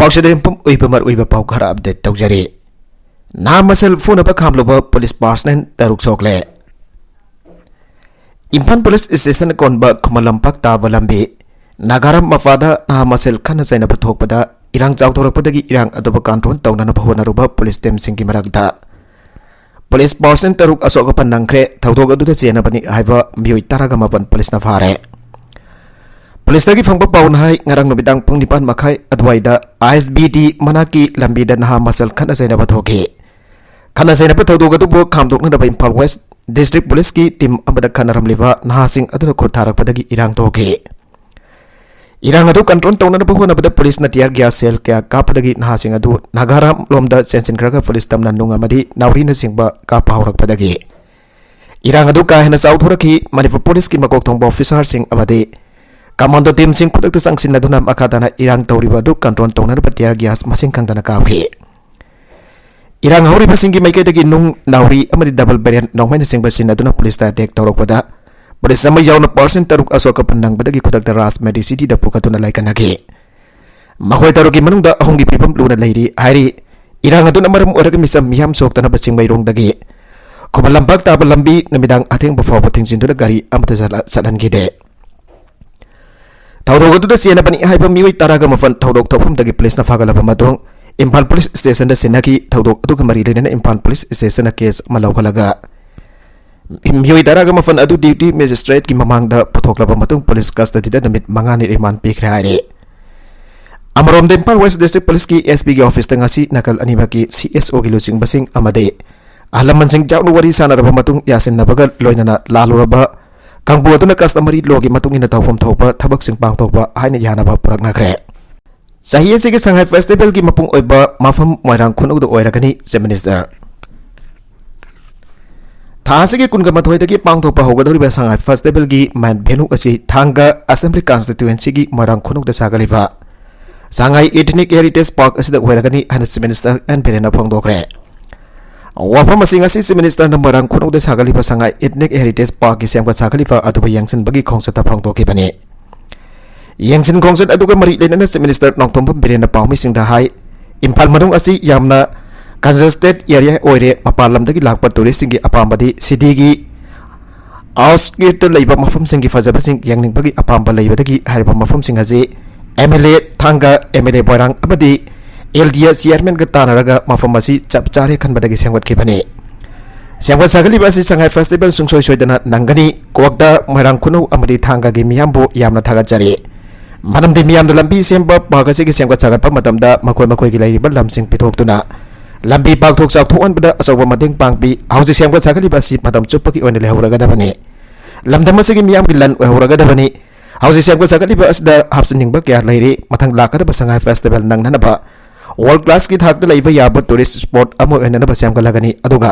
पाउसदेंपम उइबमर उइब पाउ खरा अपडेट तौजरी ना मसल फुनब खामलब पुलिस पर्सनल तरुक सोकले इम्फाल पुलिस स्टेशन कोनब खुमलंपक ताब लंबी नागारम मफादा ना मसल खन सैनब थोकपदा इरांग चाउथोरपदगी इरांग अदब कंट्रोल तौनन होनरुब पुलिस टीम सिंगी मरगदा पुलिस पर्सनल तरुक असोगपन नंख्रे थौदोग अदुदा चेनबनी हाइबा मियोइ तराग मपन पुलिस न फारे पुलिस की फंग पाउन है नरंग पुंग निपान मखाई अदवाइदा ISBT मनाकी लंबीदा नहा मसल खन सैनब थोके खन सैनब थौदोग अदुबो खामदोकनदब इम्फाल वेस्ट डिस्ट्रिक्ट पुलिस की टीम अमदा खनरमलिबा नहासिंग अदुना खोथारकपदगी इरांग थोके इरांग अदु कंट्रोल तौननब होनबद पुलिस न टियर गैस सेल क्या कापदगी नहासिंग अदु नागाराम लोमदा सेंसिनग्रगा पुलिस तमना नुंगमदी नावरीन सिंगबा कापा हौरकपदगी इरांग अदु काहेना साउथोरकी मणिपुर पुलिस की मकोक थोंबा ऑफिसर सिंग अमदी कमांडो टीम सिंह खुद संगसिन मखादाना इरांग तौरीबदु कंट्रोल तौनरब टियर गैस मसिंग खंगदना कापखि इरांग हौरीबसिंगी मैकेदगी नुंग नावरी अमदी डबल बैरियन नौमैन सिंबसिन अदुना पुलिस अटैक तौरकपदा पुलिस अमा यावना पर्सन तरुक असोकपन नंगबदगी खुदक्ता राज मेडिसिटी द पुखतुना लाइकनगे मखोय तरुकी मनुंगदा अहोंगी फिबम लुना लैरी हाइरी इरांग अदुना मरम ओरग मिसम मियाम सोक्तना बसिंगमैरोंगदगी खुमलंपक ताब लंबी नमिदांग अथेंग बफाव थिंगजिनदुना गाड़ी अमता सलहनगिदे थौदोग अदुदा चेनबनी हाइबा मियोइ तराग मफन थौदोग थौफमदगी पुलिस न फागलब मदुंग इम्फाल पुलिस स्टेशन द सिनकी थौदोग अदुग मरी लेना इम्फाल पुलिस स्टेशन केस मलौखलगा मियोइ तराग मफन अदु ड्यूटी मजिस्ट्रेट की ममांग द पुथोकलब मदुंग पुलिस कस्टडी द नमित मंगानि रिमांड पिखरे हाइरे अमरोम द इम्फाल वेस्ट डिस्ट्रिक्ट पुलिस की SP की ऑफिस तंगासी नकल अनिबा की CSO की लुसिंग बसिंग अमदे अहलमन सिंह जाउनु वरी सानरब मतुंग यासिन नबग लोइनना लालुरब कंबू अदुना कस्टमरी लॉ की मतुंग इन तौफम थोप थबक सिंह पांगथोप हाइना यानब पुरकनखरे सही से संघाई फेस्टिवल की मपुंग ओइबा माफम मोइरांग खुनुगद ओइरगनी चीफ मिनिस्टर थासिगे कुनगा मथोइदगी पांगथोप होगदोरिबा संघाई फेस्टिवल की मैन भेनु असि थांगा असेंबली कॉन्स्टिट्यूएंसी की मोइरांग खुनुगद सागलिबा संघाई एथनिक हेरिटेज पार्क असिदा ओइरगनी हाइना चीफ मिनिस्टर एन पेरेना फोंगदोखरे वाफम असिंग असि चीफ मिनिस्टर न मोइरांग खुनुगद सागलिबा संघाई एथनिक हेरिटेज पार्क की सेमगा सागलिबा अदुबा यंगसिनबगी खोंसता फोंगदोखिबने यंगसिन खोंसत अदुगा मरी लेना चीफ मिनिस्टर नोंथोंबम बिरेना पाउमिसिंगदा हाई इम्फाल मनुंग असि यामना कंजेस्टेड एरिया ओइरे मपाल लमदगी लाकपा टूरिस्टसिंगी अपामबदी सिटीगी आउटस्कर्ट लैबा मफमसिंगी फजबसिंग यंगनिंगबगी अपामबा लैबदगी हारिबा मफमसिंग अजि MLA थांगा MLA बोरांग अमदी LDS चेयरमैन ग तानरगा मफम असि चप चारे खनबदगी सेंगवतखिबने सेंगवत सागलिबा असि संघाई फेस्टिवल सुंगसोय सोयदना नंगनी कोकदा मोइरांग खुनु अमदी थांगा गी मियामबो यामना थागतजरी मनमदि मियामदा लंबी सेंबा पागसिगी सेंगवत सागतपा मतमदा मखोय मखोय गी लैरिबा लमसिंग पिथोक्तुना लंबी पागथोक चाउथोअनबदा असौबा मतेंग पांगपी हौजि सेंगवत सागलिबा असि मतम चुप्पकी ओइना लेहौरगदबने लमदम असि मियामगी लन ओहौरगदबने हौजि सेंगवत सागलिबा असदा हापसनिंगबा क्या लैरि मथंग लाकदबा संघाई फेस्टिवल नंगनबा वर्ल्ड क्लास की थाकदा लैबा याबा टूरिस्ट स्पॉट अमो ओइननबा सेंगलगनी अदुगा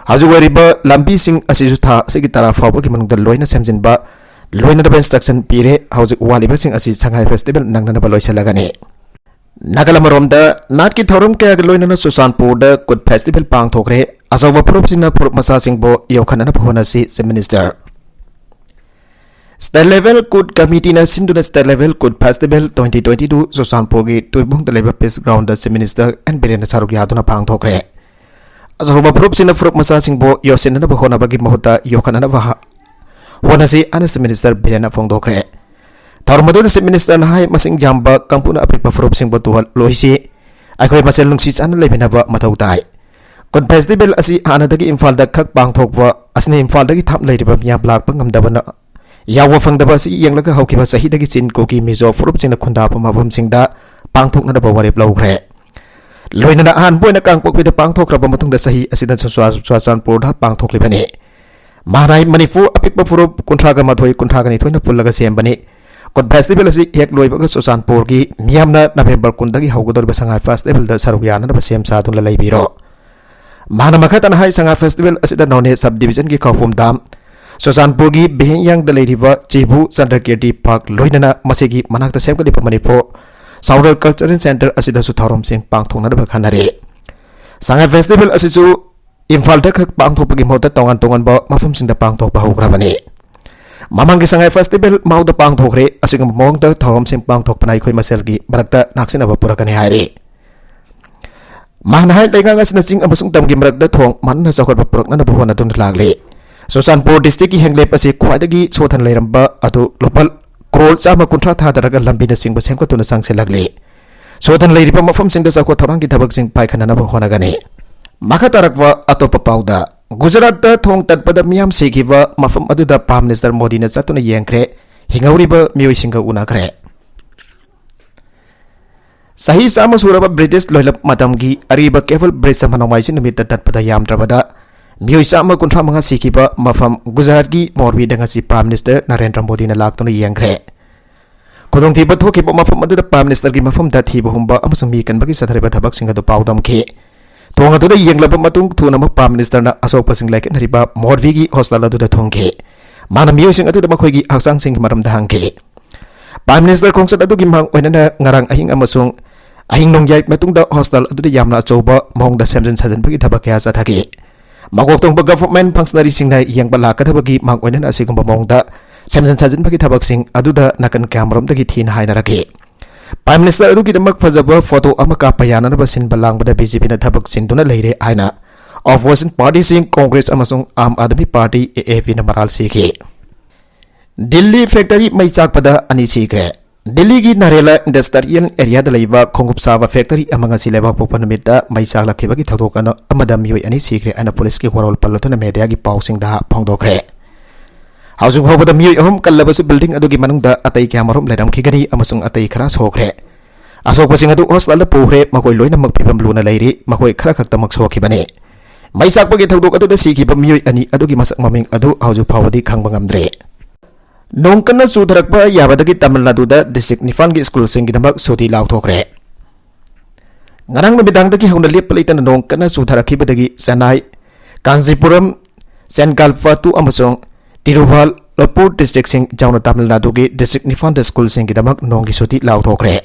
हौजि वरिबा लंबी सिंग असिजु था सिगी तरा फावबगी मनुंगदा लोइना सेमजिनबा लोइनदबा इंस्ट्रक्शन पीरे हौजि वालिबा सिंग असि संघाई फेस्टिवल नंगनबा लोइसलगनी नागलमरोमदा नाट की थौरम क्या लोइनना सुसानपुर द कुड फेस्टिवल पांगथोखरे असौबा फुरुपसिना फुरुप मसा सिंगबो योखनना फवनसी chief minister state level Kut committee न सिंधुना स्टेट लेवल कुड फेस्टिवल 2022 सुसानपुर की तुइबुंग द लेबा पीस ग्राउंड द चीफ मिनिस्टर एन बिरेन सारुक यादुना पांगथोखरे असौबा फुरुपसिना फुरुप मसा सिंगबो योसिनना बखोनबगी महुता योखनना बहा होनसी अन चीफ मिनिस्टर बिरेन फोंगदोखरे थौरमदु चीफ मिनिस्टर हाई मसिंग जाम्बा कंपुना अपिकपा फुरुप सिंगबो तुहल लोइसी अखोय मसेल नुंसी चान लेबिनबा मथौ ताई कुड फेस्टिवल असि हानदगी इम्फाल द खक पांगथोकबा असने इम्फाल दगी थाप लैरिबा मियाम लाकपा ngamdabana यावा फंगदबा असि यंगलगा हौकिबा सहीदगी चिन कोकी मिजो फुरुप सिंगना खुंदापा मफम सिंगदा पांगथोकनदबा वरेप लौखरे लोइनना आहान बोइना कांगपोकबिदा पांगथोकरबा मतुंगदा सही असिदा सुचानपुरदा पांगथोकलिबने महाराई मणिपुर अपिकपा फुरुप कुंथ्रागा मथोय कुंथ्रागा निथोयना पुल्लगा सेमबने कुड फेस्टिवल असि हेक लोइबगा सुचानपुर की मियामना नवेंबर 10 हौगदोरबा संघाई फेस्टिवल द सरुक याननबा सेम सादुन लैबिरो माना मखतन हाई संघाई फेस्टिवल असिदा नौने सब डिवीजन की खौफुम दाम सुचानपुर की बेहयांग द लैरिबा चेबु चंद्रकीर्ति पार्क लोइनना मसेगी मनाकता सेमगलिबा मणिपुर साउदर कल्चरल सेंटर असिदा सुथारोम सिंह पांगथोंनदबा खनरे संघाई फेस्टिवल असिसु इम्फाल द खक पांगथोपगी मोता तोंगन तोंगन बा मफम सिंह द पांगथोपा हौग्रबने Mamang ki Shanghai Festival mauda pangthokre asigam mongda thoromsing pangthokpanai khoi maselgi barakta naksinaba purakani hairi Mahnahai lenga ngasina sing amasung tamgi marakda thong manna sakot purakna na buhona dun lagle Susanpur district ki henglep asi khwaidagi sothan leiramba atu lopal crore chama kunthra thadaraga lambi na singba semkotuna sangsilagle Sothan leiriba mafam singda sakot thorang ki thabak sing paikhana na buhona gani Makha tarakwa atopa pauda Gujarat da thong tatpada miyam sekiba mafam aduda Prime Minister Modi na chatuna yengkre hingauriba miyoi singa unakre Sahi sama suraba British loilap matamgi ariba keval bridge samanamai sin numit tatpada yamdrabada miyoi sama kunthra manga sekiba mafam Gujarat gi Morbi dangasi Prime Minister Narendra Modi na laktuna yengkre Kodong thiba thokiba mafam aduda Prime Minister gi mafam da thiba humba amasung mi kanbagi sathariba thabak singa do paudam ke Thong adu da yenglaba matung thuna ma Prime Minister na Asok Pasing like nariba Morbi gi hostel adu da thongke mana miyoi sing adu da makhoi gi haksang sing maram da hangke Prime Minister kongsat adu gi mang oinana ngarang ahing amasung ahing nongyai matung da hostel adu da yamna choba mong da semjen sajen bagi thabak ya sa thaki magok tong ba government functionary sing na yang bala ka thabagi mang oinana asigum ba mong da semjen sajen bagi thabak sing adu da nakan kamram da gi thin haina rakhe Prime Minister adu kidamak fajaba photo amaka payana na basin balang bada BJP na thabak sinduna leire aina opposition party sing Congress amasung Aam Aadmi Party AAP na maral sikhe Delhi factory mai chak pada ani sikre Delhi gi Narela industrial area da leiba khongup saba factory amanga sileba popanamita mai chak lakhiba gi thodokana amada miyoi ani sikre ana police ki horol pallotuna media gi pausing da phongdokre Housing Hobada Mui Home Kalabasu building adugi manungda atai kamarum ledam kigani amasung atai khara sokre Asok pasing adu hostel la pohre makoi loina magpibam luna lairi makoi khara khakta maksokhi bane Mai sakpagi thodok adu da sikhiba miyoi ani adugi masak maming adu hauju phawadi khangbangam-dre Nongkana sudharakpa yabadagi Tamil Nadu da district nifan gi school sing gidamak suti lauthokre Ngarang numidang dagi hauna lep palitan nongkana sudharakhibadagi Chennai Kanchipuram Sengalpattu amasung Tirupal Lopur district sing jauna Tamil Nadu gi district nifan da school sing gidamak nonggi suti lauthokre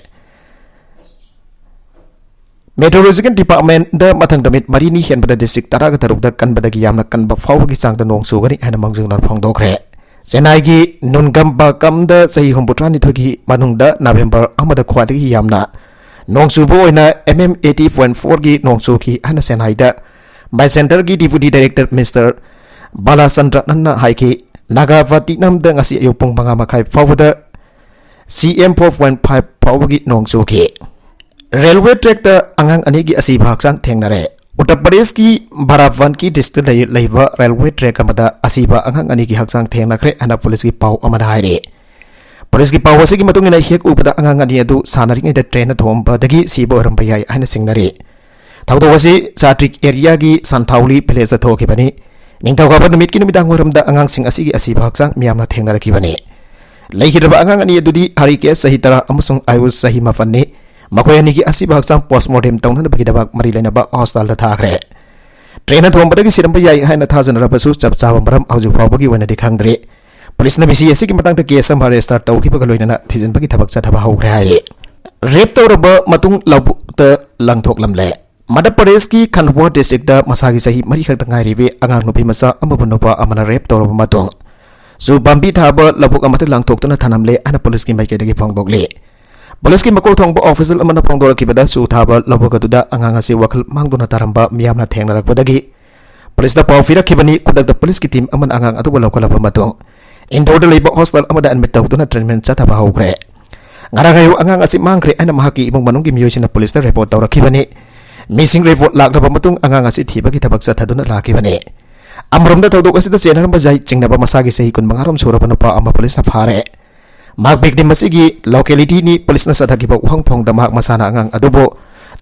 Meteorological department da mathang damit marini hian bada district taraga taruk da kan badagi yamna kan ba phawgi chang da nong sugani hana mangjung nar phongdokre Chennai gi Nungam ba kam da sahi humbutrani thogi manungda November amada khwadagi yamna nongsubo oina mm 80.4 gi nongsuki hana Chennai da by center gi deputy director Mr Balasandra nanna haiki Nagavati nam da ngasi ayupong mga makai fawda CM 4.5 pawagi nongsuki Railway track da angang anigi asibhak sang thengnare Uttar Pradesh ki Baravan ki district laiba railway track amada asiba angang anigi haksang thengnakre ana police ki paw amada haire Police ki paw asigi matungina hek upada angang ani adu sanaring da train thomba dagi sibo ramba yai hana singnare Thawdo wasi Satrik area gi Santhauli village da thoki bani Ningtawkaba numit ki numidang waramda angang sing asigi asiba haksang miyamna thengnarakhi bani Leikiraba angang ani adudi hari ke sahitara amasung ayus sahi mafanne Makoy ani ki asiba haksang postmortem tawna bagidabak marilainaba hospital da thakre Train thombadagi siramba yai haina thajanarabasu chapchawa maram auju phawbagi wanadi khangdre Police na bisi asigi matang ta case am arrest tawkhibaga loinana thijanbagi thabak chathaba hawkre haire Rape tawraba matung labu ta langthok lamle Madhya Pradesh ki Khandwa district da masagi sahi mari khakta ngairibe angang nupi masa amaba nupa amana rape tawraba matung Su bambi thaba labuk amata langthoktuna thanamle ana police ki maikadagi phongdokle Police ki makol thongba official amana phongdorakibada su thaba labuk aduda angang ase wakhal mangduna taramba miyamna thengnarakpadagi Police da paw firakibani kudak da police ki team aman angang adu balawkalaba matung Indore da leiba hostel amada admit tawduna treatment chathaba hawkre Ngarangayo angang ase mangkre ana mahaki imong manunggi miyosina police da report tawrakibani Missing report lakraba matung angang asi thibagi thabak chathaduna lakibani Amromda tawdok asida chenaramba jai chingnaba masagi sahi kun mangarom suraba nupa ama police na phare Mag victim masigi locality ni police na sathakiba uhang phongda mak masana angang adubo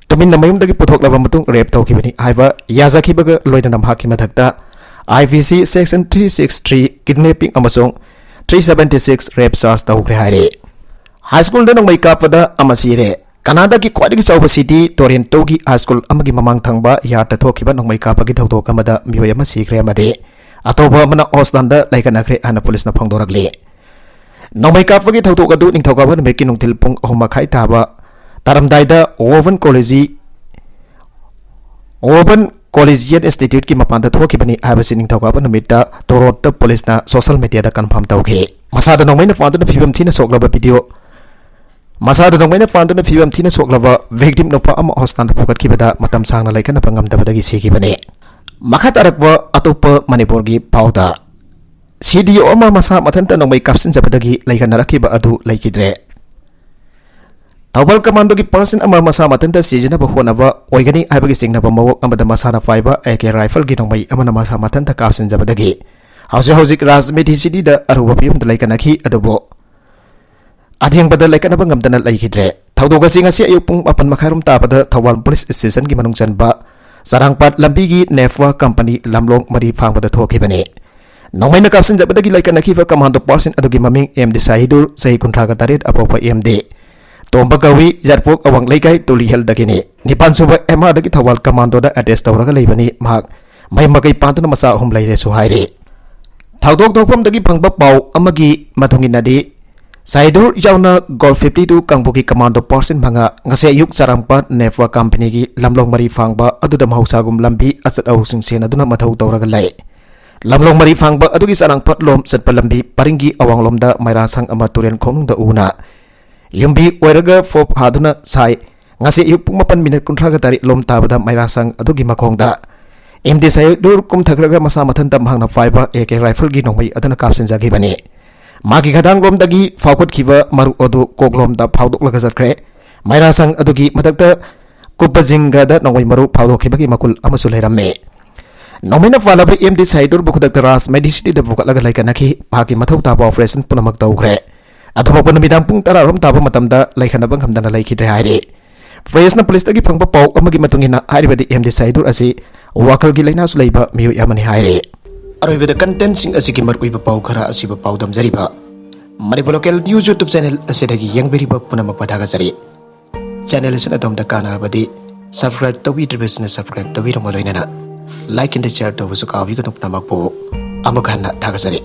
tumin na mayumdagi puthoklaba matung rape tawkibani haiba yazakibaga loidana mahaki mathakta IPC section 363 kidnapping amasung 376 rape charge tawkre haire High school da nangmai kapada amasire Canada ki khwadagi chawba city Toronto ki high school amagi mamang thangba yarta thokiba nongmai kapagi thawdok amada miyoy ama sikre amade atoba mana osdanda laikanakre ana police na phongdorakle nongmai kapagi thawdok adu ningthawkaba numeki nungthil pung 3:30 taba taramdaida Woven Collegiate Institute की मपान थोखिबनी हाबसी निंगथौकाबा नुमित्ता Toronto पुलिसना social media confirm तौखे मसादा नोंमैना फादुना फिबम थीना सोकलबा वीडियो मसादा नोंमैना फादुना फिबम थीना सोकलबा विक्टिम नुपा अमा हॉस्पिटल पुगतखिबदा मतम सांगना लाइकना पंगमदबदगी सिखिबने मखा तारकबा अतोप मणिपुर की पाउदा सीडीओ अमा मसा मथंता नोंमै काप्सिन जबदगी लाइकनरखिबा अदु लाइकिद्रे थौबल कमांडो की पर्सन अमा मसा मतंता सिजनब होनब ओइगनी हाइबगी सिंगनब मवक अमदा मसाना फाइबा एके राइफल की नोंमै अमना मसा मतंता काप्सिन जबदगी हौजिक राजमेधी सिटी द अरुबा फियम लाइकनखि अदुबो अधेंबद लाइकनब ngमदना लाइकिद्रे थौदोगसि ngasi ayuk pung 8 makharum tabada thawal police station की मनुंग चनबा sarangpat lambi की नेफवा कंपनी लमलोंग मरी फांगबदा थोखिबने नोंमैना काप्सिन जबदगी लाइकनखिबा कमांडो पर्सन अदुगी ममिंग एमडी साहिदुर सही कुंथ्रागा तारेट अपोपा एमडी तोंबा कवी जरपोक अवंग लेकाई तुली हेल्दगिनी निपान सुबा एमआर दगी थवाल कमांडो दा एटेस्ट तौरगा लेबनी माक मै मकै पांतुना मसा अहुम लेरे सु हाइरे थाउदोक थोफम दगी फंगबा पाउ अमगी मथुंगिनादी साइदुर यावना गोल 52 कांगबुकी कमांडो पर्सन भंगा ngase yuk sarangpat नेफवा कंपनी की लमलोंग मरी फांगबा अदुदा महौसागुम लंबी अचत अहुसिंग सेना दुना मथौ तौरगा लै लमलोंग मरी फांगबा अदुगी sarangpat लोम चतपा लंबी परिंगी अवांगलोमदा मैरासंग अमा तुरेन खोंगदा उना यम्बी ओरगा फोप हादुना साइ ngase yuk pung 8 minute kunthraga tari lom tabada mairasang adugi makhongda MD साइदुर कुमथग्रगा मसा मथन तम हांगना फाइबा एके राइफल की नोंमै अदना काप्सिन जागी बने मागी खदांग लोम दगी फाउखत खिबा मरु अदु कोगलोम दा फाउदोक लगा जत्रे माइरासंग अदुगी मथक्ता कुपजिंगा दा नोंमै मरु फाउदोक खिबगी मकुल अमसु लेरमे नोंमैना फालाबा एमडी साइदुर बुखदक्ता राज मेडिसिटी दा बुखत लगा लाइकनखि मागी मथौ ताबा ऑपरेशन पुनमक तौखरे अधुमपन मिदाम पुंग 10 रोम ताबा मतमदा लाइखनबा ngमदना लाइखिद्रे हाइरे फ्रेसना पुलिस तगी फंगबा पाउ अमगी मतुंगिना हाइरिबदि एमडी साइदुर असि वाकल की लाइना सुलैबा मियो यामनि हाइरे अरोइबदा कंटेंट सिंग असि की मरकुइबा पाउ खरा असिबा पाउ दमजरिबा Manipur local news YouTube channel असिदगी यंगबेरिबा पुनमक पथागजरि चैनल असिना तमदा कानारबदि सब्सक्राइब तौबिद्रिबसना सब्सक्राइब तौबिरम लोइनना लाइक एंड शेयर तौबसु काविगनु नमकपो अमगहना थागजरि